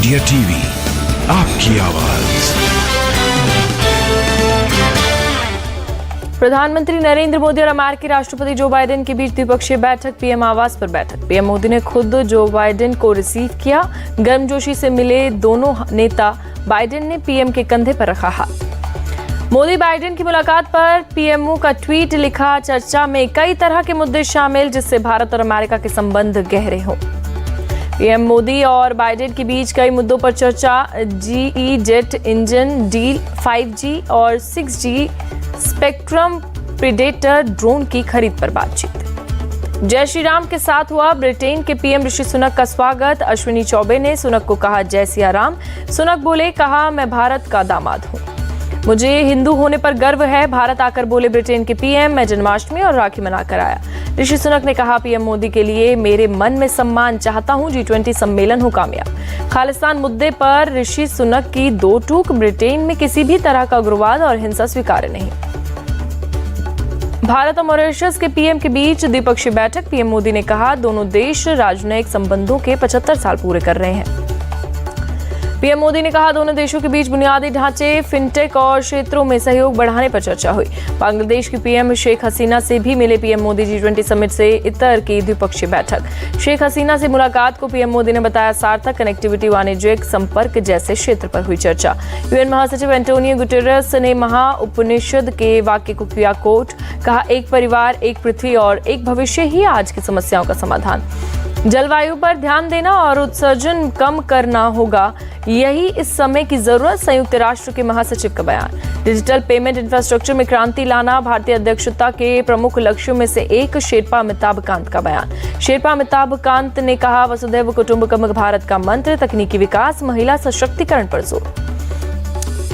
India TV, आपकी आवाज। प्रधानमंत्री नरेंद्र मोदी और अमेरिकी राष्ट्रपति जो बाइडेन के बीच द्विपक्षीय बैठक, पीएम आवास पर बैठक। पीएम मोदी ने खुद जो बाइडेन को रिसीव किया। गर्मजोशी से मिले दोनों नेता। बाइडेन ने पीएम के कंधे पर रखा हाथ। मोदी बाइडेन की मुलाकात पर पीएमओ का ट्वीट लिखा, चर्चा में कई तरह के मुद्दे शामिल जिससे भारत और अमेरिका के संबंध गहरे हों। पीएम मोदी और बाइडेन के बीच कई मुद्दों पर चर्चा। GE jet engine deal, 5G और 6G स्पेक्ट्रम, प्रीडेटर ड्रोन की खरीद पर बातचीत। जय श्री राम के साथ हुआ ब्रिटेन के पीएम ऋषि सुनक का स्वागत। अश्विनी चौबे ने सुनक को कहा जय सिया राम। सुनक बोले, कहा मैं भारत का दामाद हूँ, मुझे हिंदू होने पर गर्व है। भारत आकर बोले ब्रिटेन के पीएम, मैं जन्माष्टमी और राखी मनाकर आया। ऋषि सुनक ने कहा, पीएम मोदी के लिए मेरे मन में सम्मान, चाहता हूं G20 सम्मेलन हो कामयाब। खालिस्तान मुद्दे पर ऋषि सुनक की दो टूक। ब्रिटेन में किसी भी तरह का उग्रवाद और हिंसा स्वीकार्य नहीं। भारत और मॉरिशस के पीएम के बीच द्विपक्षीय बैठक। पीएम मोदी ने कहा, दोनों देश राजनयिक संबंधों के 75 साल पूरे कर रहे हैं। पीएम मोदी ने कहा, दोनों देशों के बीच बुनियादी ढांचे, फिनटेक और क्षेत्रों में सहयोग बढ़ाने पर चर्चा हुई। बांग्लादेश की पीएम शेख हसीना से भी मिले पीएम मोदी। G20 समिट से इतर की द्विपक्षीय बैठक। शेख हसीना से मुलाकात को पीएम मोदी ने बताया सार्थक। कनेक्टिविटी, वाणिज्यिक संपर्क जैसे क्षेत्र पर हुई चर्चा। यूएन महासचिव एंटोनियो गुटेरेस ने महाउपनिषद के वाक्य को किया कोट। कहा, एक परिवार, एक पृथ्वी और एक भविष्य ही आज की समस्याओं का समाधान। जलवायु पर ध्यान देना और उत्सर्जन कम करना होगा, यही इस समय की जरूरत। संयुक्त राष्ट्र के महासचिव का बयान। डिजिटल पेमेंट इंफ्रास्ट्रक्चर में क्रांति लाना भारतीय अध्यक्षता के प्रमुख लक्ष्यों में से एक। शेरपा अमिताभ कांत का बयान। शेरपा अमिताभ कांत ने कहा, वसुधैव कुटुंबकम भारत का मंत्र, तकनीकी विकास, महिला सशक्तिकरण पर जोर।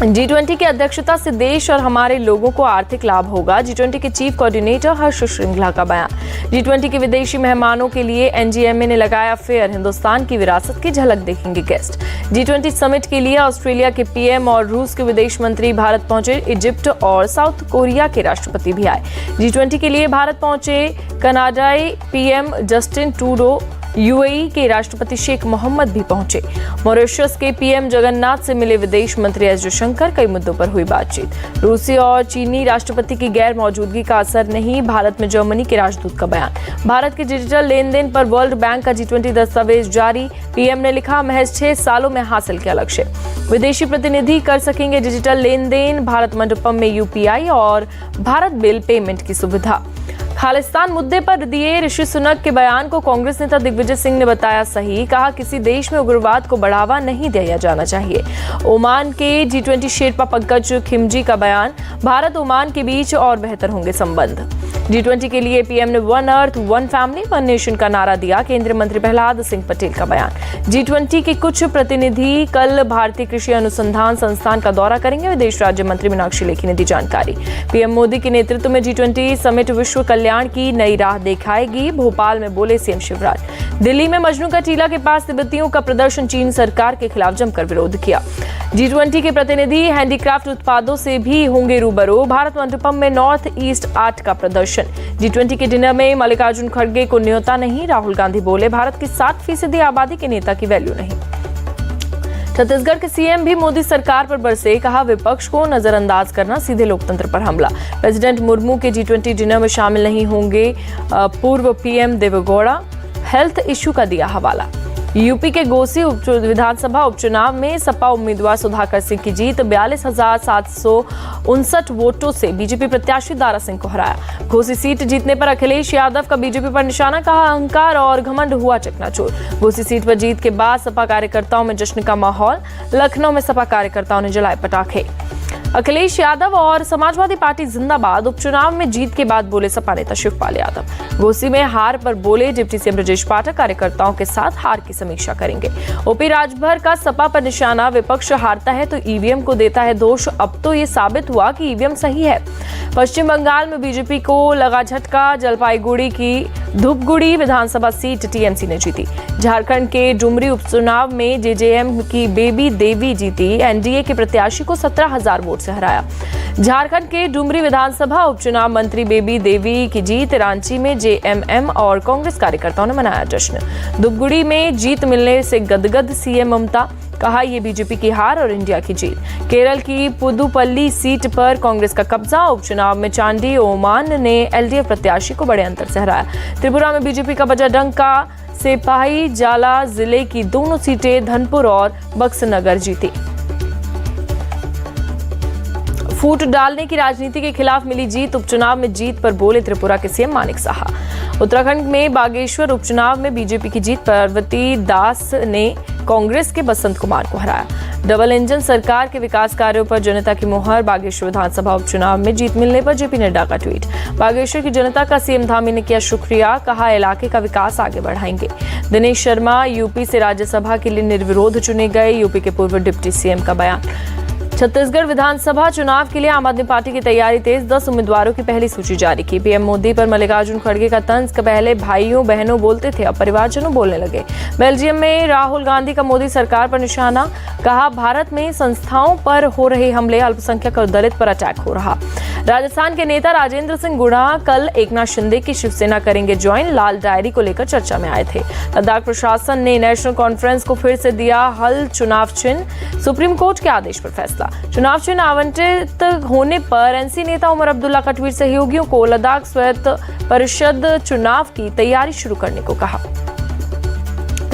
G20 की अध्यक्षता से देश और हमारे लोगों को आर्थिक लाभ होगा। G20 के चीफ कोऑर्डिनेटर हर्ष श्रृंगला का बयान। G20 के विदेशी मेहमानों के लिए NGMA ने लगाया फेयर, हिंदुस्तान की विरासत की झलक देखेंगे गेस्ट। G20 समिट के लिए ऑस्ट्रेलिया के पीएम और रूस के विदेश मंत्री भारत पहुंचे। इजिप्ट और साउथ कोरिया के राष्ट्रपति भी आए। G20 के लिए भारत पहुंचे कनाडाई पीएम जस्टिन ट्रूडो। यूएई के राष्ट्रपति शेख मोहम्मद भी पहुंचे। मॉरिशस के पीएम जगन्नाथ से मिले विदेश मंत्री एस जयशंकर। कई मुद्दों पर हुई बातचीत। रूसी और चीनी राष्ट्रपति की गैर मौजूदगी का असर नहीं, भारत में जर्मनी के राजदूत का बयान। भारत के डिजिटल लेन देन पर वर्ल्ड बैंक का G20 दस्तावेज जारी। पीएम ने लिखा, महज 6 सालों में हासिल किया लक्ष्य। विदेशी प्रतिनिधि कर सकेंगे डिजिटल लेन देन। भारत मंडपम में UPI और भारत बिल पेमेंट की सुविधा। खालिस्तान मुद्दे पर दिए ऋषि सुनक के बयान को कांग्रेस नेता दिग्विजय सिंह ने बताया सही। कहा, किसी देश में उग्रवाद को बढ़ावा नहीं दिया जाना चाहिए। ओमान के G20 शेरपा पंकज खिमजी का बयान। भारत ओमान के बीच और बेहतर होंगे संबंध। G20 के लिए पीएम ने one earth, one family, one nation का नारा दिया। केंद्रीय मंत्री प्रहलाद सिंह पटेल का बयान। G20 के कुछ प्रतिनिधि कल भारतीय कृषि अनुसंधान संस्थान का दौरा करेंगे। विदेश राज्य मंत्री मीनाक्षी लेखी ने दी जानकारी। पीएम मोदी के नेतृत्व में G20 समिट विश्व कल्याण की नई राह दिखाएगी, भोपाल में बोले सीएम शिवराज। दिल्ली में मजनू का टीला के पास तिब्बतियों का प्रदर्शन, चीन सरकार के खिलाफ जमकर विरोध किया। G20 के प्रतिनिधि हैंडीक्राफ्ट उत्पादों से भी होंगे रूबरू। भारत मंडपम में नॉर्थ ईस्ट आर्ट का प्रदर्शन। G20 के डिनर में मल्लिकार्जुन खड़गे को न्योता नहीं। राहुल गांधी बोले, भारत की 60% आबादी के नेता की वैल्यू नहीं। छत्तीसगढ़ के सीएम भी मोदी सरकार पर बरसे। कहा, विपक्ष को नजरअंदाज करना सीधे लोकतंत्र पर हमला। प्रेसिडेंट मुर्मू के G20 डिनर में शामिल नहीं होंगे पूर्व पीएम देवेगौड़ा। हेल्थ इश्यू का दिया हवाला। यूपी के घोसी विधानसभा उपचुनाव में सपा उम्मीदवार सुधाकर सिंह की जीत। 42,759 वोटों से बीजेपी प्रत्याशी दारा सिंह को हराया। घोसी सीट जीतने पर अखिलेश यादव का बीजेपी पर निशाना। कहा, अहंकार और घमंड हुआ चकनाचूर। घोसी सीट पर जीत के बाद सपा कार्यकर्ताओं में जश्न का माहौल। लखनऊ में सपा कार्यकर्ताओं ने जलाए पटाखे। अखिलेश यादव और समाजवादी पार्टी जिंदाबाद। उपचुनाव में जीत के बाद बोले सपा नेता शिवपाल यादव। घोसी में हार पर बोले डिप्टी सीएम ब्रजेश पाठक कार्यकर्ताओं के साथ हार की समीक्षा करेंगे। ओपी राजभर का सपा पर निशाना। विपक्ष हारता है तो ईवीएम को देता है दोष। अब तो ये साबित हुआ कि ईवीएम सही है। पश्चिम बंगाल में बीजेपी को लगा झटका। जलपाईगुड़ी की धूपगुड़ी विधानसभा सीट टीएमसी ने जीती। झारखंड के डुमरी उपचुनाव में जेजेएम की बेबी देवी जीती। एनडीए के प्रत्याशी को 17,000 वोट से हराया। झारखंड के डुमरी विधानसभा उपचुनाव मंत्री बेबी देवी की जीत। रांची में जेएमएम और कांग्रेस कार्यकर्ताओं ने मनाया जश्न। धूपगुड़ी में जीत मिलने से गदगद सीएम ममता। कहा ये बीजेपी की हार और इंडिया की जीत। केरल की पुदुपल्ली सीट पर कांग्रेस का कब्जा। उपचुनाव में चांडी ओमान ने एलडीएफ प्रत्याशी को बड़े अंतर से हराया। त्रिपुरा में बीजेपी का बजा डंका। सिपाही जाला जिले की दोनों सीटें धनपुर और बक्सनगर जीती। फूट डालने की राजनीति के खिलाफ मिली जीत। उपचुनाव में जीत पर बोले त्रिपुरा के सीएम मानिक साहा। उत्तराखंड में बागेश्वर उपचुनाव में बीजेपी की जीत। पार्वती दास ने कांग्रेस के बसंत कुमार को हराया। डबल इंजन सरकार के विकास कार्यों पर जनता की मुहर। बागेश्वर विधानसभा उपचुनाव में जीत मिलने पर जेपी नड्डा का ट्वीट। बागेश्वर की जनता का सीएम धामी ने किया शुक्रिया। कहा इलाके का विकास आगे बढ़ाएंगे। दिनेश शर्मा यूपी से राज्यसभा के लिए निर्विरोध चुने गए। यूपी के पूर्व डिप्टी सीएम का बयान। छत्तीसगढ़ विधानसभा चुनाव के लिए आम आदमी पार्टी की तैयारी तेज। 10 उम्मीदवारों की पहली सूची जारी की। पीएम मोदी पर मल्लिकार्जुन खड़गे का तंज। पहले भाइयों बहनों बोलते थे, अब परिवारजनों बोलने लगे। बेल्जियम में राहुल गांधी का मोदी सरकार पर निशाना। कहा भारत में संस्थाओं पर हो रहे हमले, अल्पसंख्यक और दलित पर अटैक हो रहा। राजस्थान के नेता राजेंद्र सिंह गुढ़ा कल एकनाथ शिंदे की शिवसेना करेंगे ज्वाइन। लाल डायरी को लेकर चर्चा में आए थे। लद्दाख प्रशासन ने नेशनल कॉन्फ्रेंस को फिर से दिया हल चुनाव चिन्ह। सुप्रीम कोर्ट के आदेश पर फैसला। चुनाव चिन्ह आवंटित होने पर एनसी नेता उमर अब्दुल्ला का ट्वीट। सहयोगियों को लद्दाख स्वायत्त परिषद चुनाव की तैयारी शुरू करने को कहा।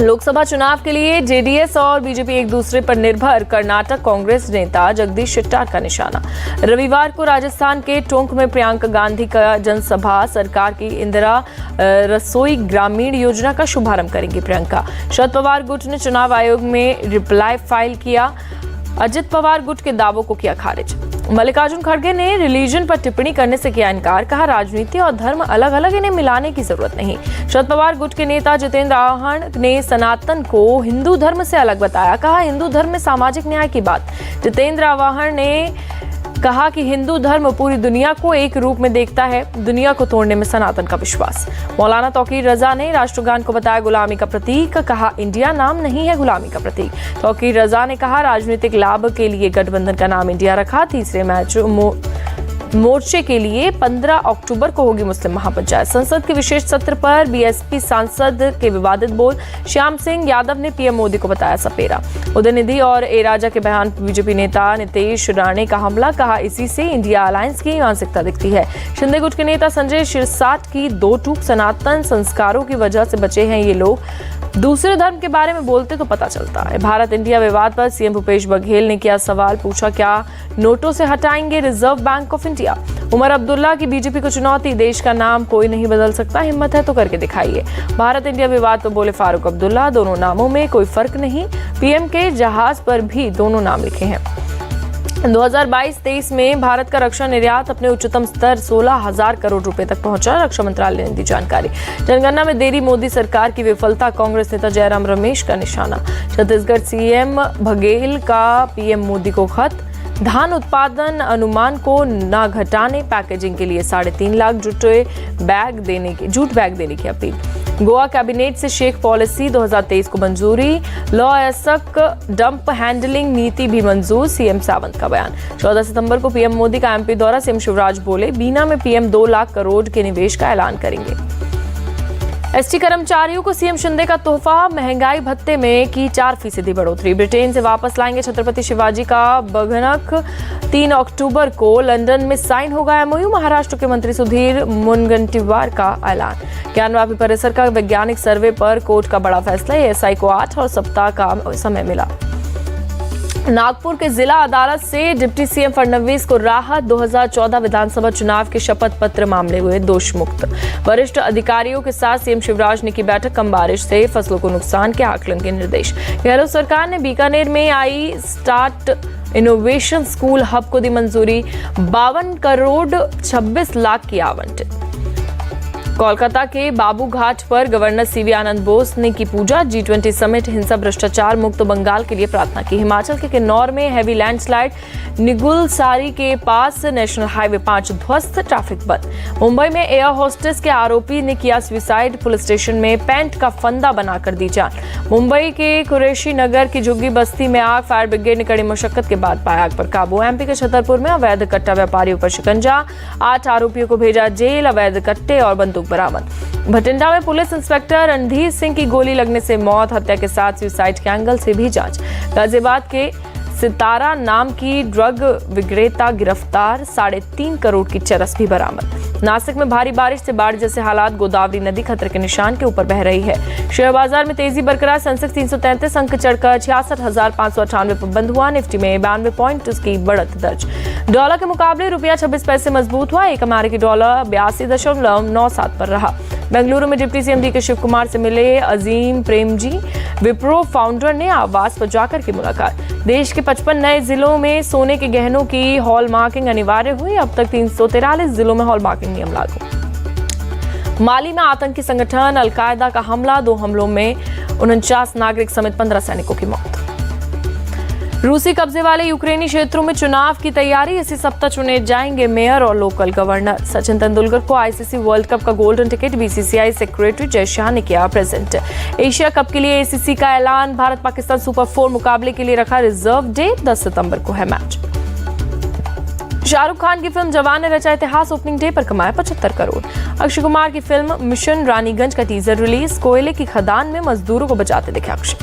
लोकसभा चुनाव के लिए जेडीएस और बीजेपी एक दूसरे पर निर्भर। कर्नाटक कांग्रेस नेता जगदीश शेट्टार का निशाना। रविवार को राजस्थान के टोंक में प्रियंका गांधी का जनसभा। सरकार की इंदिरा रसोई ग्रामीण योजना का शुभारंभ करेंगी प्रियंका। शरद पवार गुट ने चुनाव आयोग में रिप्लाई फाइल किया। अजित पवार गुट के दावों को किया खारिज। मल्लिकार्जुन खड़गे ने रिलीजन पर टिप्पणी करने से किया इनकार। कहा राजनीति और धर्म अलग अलग, इन्हें मिलाने की जरूरत नहीं। शरद पवार गुट के नेता जितेंद्र आव्हाड ने सनातन को हिंदू धर्म से अलग बताया। कहा हिंदू धर्म में सामाजिक न्याय की बात। जितेंद्र आव्हाड ने कहा कि हिंदू धर्म पूरी दुनिया को एक रूप में देखता है, दुनिया को तोड़ने में सनातन का विश्वास। मौलाना तौकीर रजा ने राष्ट्रगान को बताया गुलामी का प्रतीक। कहा इंडिया नाम नहीं है गुलामी का प्रतीक। तौकीर रजा ने कहा राजनीतिक लाभ के लिए गठबंधन का नाम इंडिया रखा। तीसरे मोर्चे के लिए 15 अक्टूबर को होगी मुस्लिम महापंचायत। संसद के विशेष सत्र पर बीएसपी सांसद के विवादित बोल। श्याम सिंह यादव ने पीएम मोदी को बताया सपेरा। उदयनिधि और ए राजा के बयान पर बीजेपी नेता नीतीश राणे का हमला। कहा इसी से इंडिया अलायंस की मानसिकता दिखती है। शिंदे गुट के नेता संजय शिरसाट की दो टूक। सनातन संस्कारों की वजह से बचे हैं ये लोग, दूसरे धर्म के बारे में बोलते तो पता चलता है। भारत इंडिया विवाद पर सीएम भूपेश बघेल ने किया सवाल। पूछा क्या नोटों से हटाएंगे Reserve Bank of India. Omar Abdullah की बीजेपी को चुनौती। देश का नाम कोई नहीं बदल सकता, हिम्मत है तो करके दिखाइए। भारत इंडिया विवाद पर बोले फारूक अब्दुल्ला। दोनों नामों में कोई फर्क नहीं। पीएम के जहाज पर भी दोनों नाम लिखे हैं। 2022-23 में भारत का रक्षा निर्यात अपने उच्चतम स्तर 16,000 करोड़ रुपए तक पहुंचा। रक्षा मंत्रालय ने दी जानकारी। जनगणना में देरी, मोदी सरकार की विफलता। कांग्रेस नेता जयराम रमेश का निशाना। छत्तीसगढ़ सीएम बघेल का पीएम मोदी को खत। धान उत्पादन अनुमान को न घटाने, पैकेजिंग के लिए 3.5 लाख जूट बैग देने की अपील। गोवा कैबिनेट से शेख पॉलिसी 2023 को मंजूरी। लॉ एसक डंप हैंडलिंग नीति भी मंजूर। सीएम सावंत का बयान। 14 सितंबर को पीएम मोदी का एमपी दौरा। सीएम शिवराज बोले बीना में पीएम 2 लाख करोड़ के निवेश का ऐलान करेंगे। एसटी कर्मचारियों को सीएम शिंदे का तोहफा। महंगाई भत्ते में की 4% बढ़ोतरी। ब्रिटेन से वापस लाएंगे छत्रपति शिवाजी का बघनक। 3 अक्टूबर को लंदन में साइन होगा एमओयू। महाराष्ट्र के मंत्री सुधीर मुनगंटीवार का ऐलान। ज्ञानवापी परिसर का वैज्ञानिक सर्वे पर कोर्ट का बड़ा फैसला। एएसआई को 8 और सप्ताह का समय मिला। नागपुर के जिला अदालत से डिप्टी सीएम फडणवीस को राहत। 2014 विधानसभा चुनाव के शपथ पत्र मामले हुए दोष मुक्त। वरिष्ठ अधिकारियों के साथ सीएम शिवराज ने की बैठक। कम बारिश से फसलों को नुकसान के आकलन के निर्देश। गहलोत सरकार ने बीकानेर में I start innovation school hub को दी मंजूरी। 52 करोड़ 26 लाख की आवंटित। कोलकाता के बाबू घाट पर गवर्नर सीवी आनंद बोस ने की पूजा। G20 समिट हिंसा भ्रष्टाचार मुक्त बंगाल के लिए प्रार्थना की। हिमाचल के किन्नौर में हैवी लैंडस्लाइड। निगुलसारी के पास नेशनल हाईवे 5 ध्वस्त, ट्रैफिक बंद। मुंबई में एयर होस्टेस के आरोपी ने किया सुसाइड। पुलिस स्टेशन में पेंट का फंदा बनाकर दी जान। मुंबई के कुरैशी नगर की झुग्गी बस्ती में आग। फायर ब्रिगेड ने कड़ी मशक्कत के बाद पाया आग पर काबू। एमपी के छतरपुर में अवैध कट्टा व्यापारियों पर शिकंजा। 8 आरोपियों को भेजा जेल। अवैध कट्टे और बंदूक बंदूक बरामद। भटिंडा में पुलिस इंस्पेक्टर रणधीर सिंह की गोली लगने से मौत, हत्या के साथ सुसाइड के एंगल से भी जांच। गाजियाबाद के सितारा नाम की ड्रग विक्रेता गिरफ्तार, 3.5 करोड़ की चरस भी बरामद। नासिक में भारी बारिश से बाढ़ जैसे हालात, गोदावरी नदी खतरे के निशान के ऊपर बह रही है। शेयर बाजार में तेजी बरकरार, सेंसेक्स 333 अंक चढ़कर 66,598 पर बंद हुआ। निफ्टी में 92 पॉइंट की बढ़त दर्ज। डॉलर के मुकाबले रुपया 26 पैसे मजबूत हुआ। एक अमेरिकी डॉलर 82.97 पर रहा। बेंगलुरु में डिप्टी सीएम डी के शिव कुमार से मिले अजीम प्रेमजी, विप्रो फाउंडर ने आवास पर जाकर की मुलाकात। देश के 55 नए जिलों में सोने के गहनों की हॉलमार्किंग अनिवार्य हुई। अब तक 343 जिलों में हॉलमार्किंग नियम लागू। माली में आतंकी संगठन अलकायदा का हमला, 2 हमलों में 49 नागरिक समेत 15 सैनिकों की मौत। रूसी कब्जे वाले यूक्रेनी क्षेत्रों में चुनाव की तैयारी, इसी सप्ताह चुने जाएंगे मेयर और लोकल गवर्नर। सचिन तेंदुलकर को आईसीसी वर्ल्ड कप का golden ticket BCCI secretary Jay Shah ने किया प्रेजेंट। एशिया कप के लिए एसीसी का ऐलान, भारत पाकिस्तान सुपर 4 मुकाबले के लिए रखा रिजर्व डे, 10 सितंबर को है मैच। शाहरुख खान की फिल्म जवान ने रचा इतिहास, ओपनिंग डे पर कमाया 75 करोड़। अक्षय कुमार की फिल्म मिशन रानीगंज का टीजर रिलीज, कोयले की खदान में मजदूरों को बचाते दिखे अक्षय।